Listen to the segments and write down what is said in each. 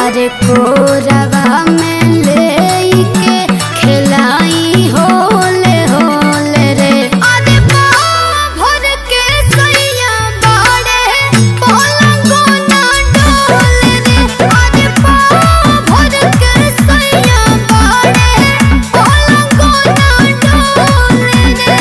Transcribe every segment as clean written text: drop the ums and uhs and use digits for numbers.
अरे कोरवा में लेके खिलाई होले होले रे। अरे पाँव भर के सैया बाड़े पलंगो ना डोले रे। अरे पाँव भर के सैया बाड़े पलंगो ना डोले रे।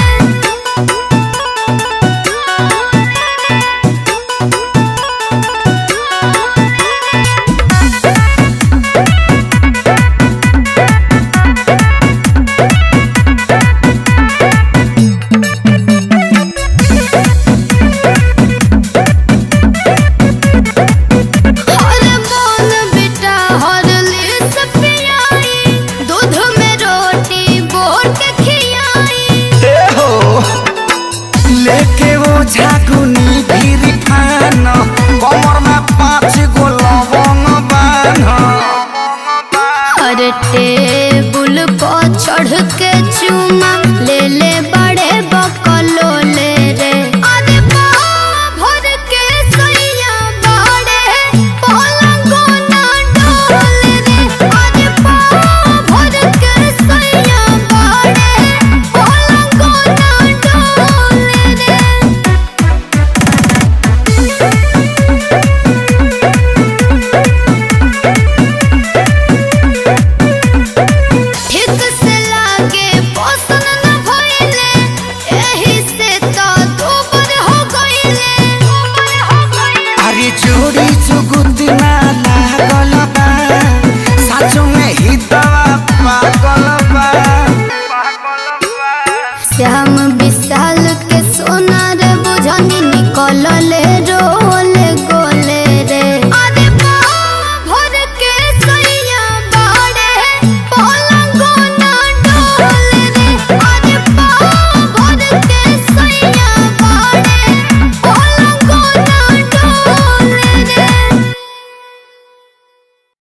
लेके वो झागुनी फिर खाना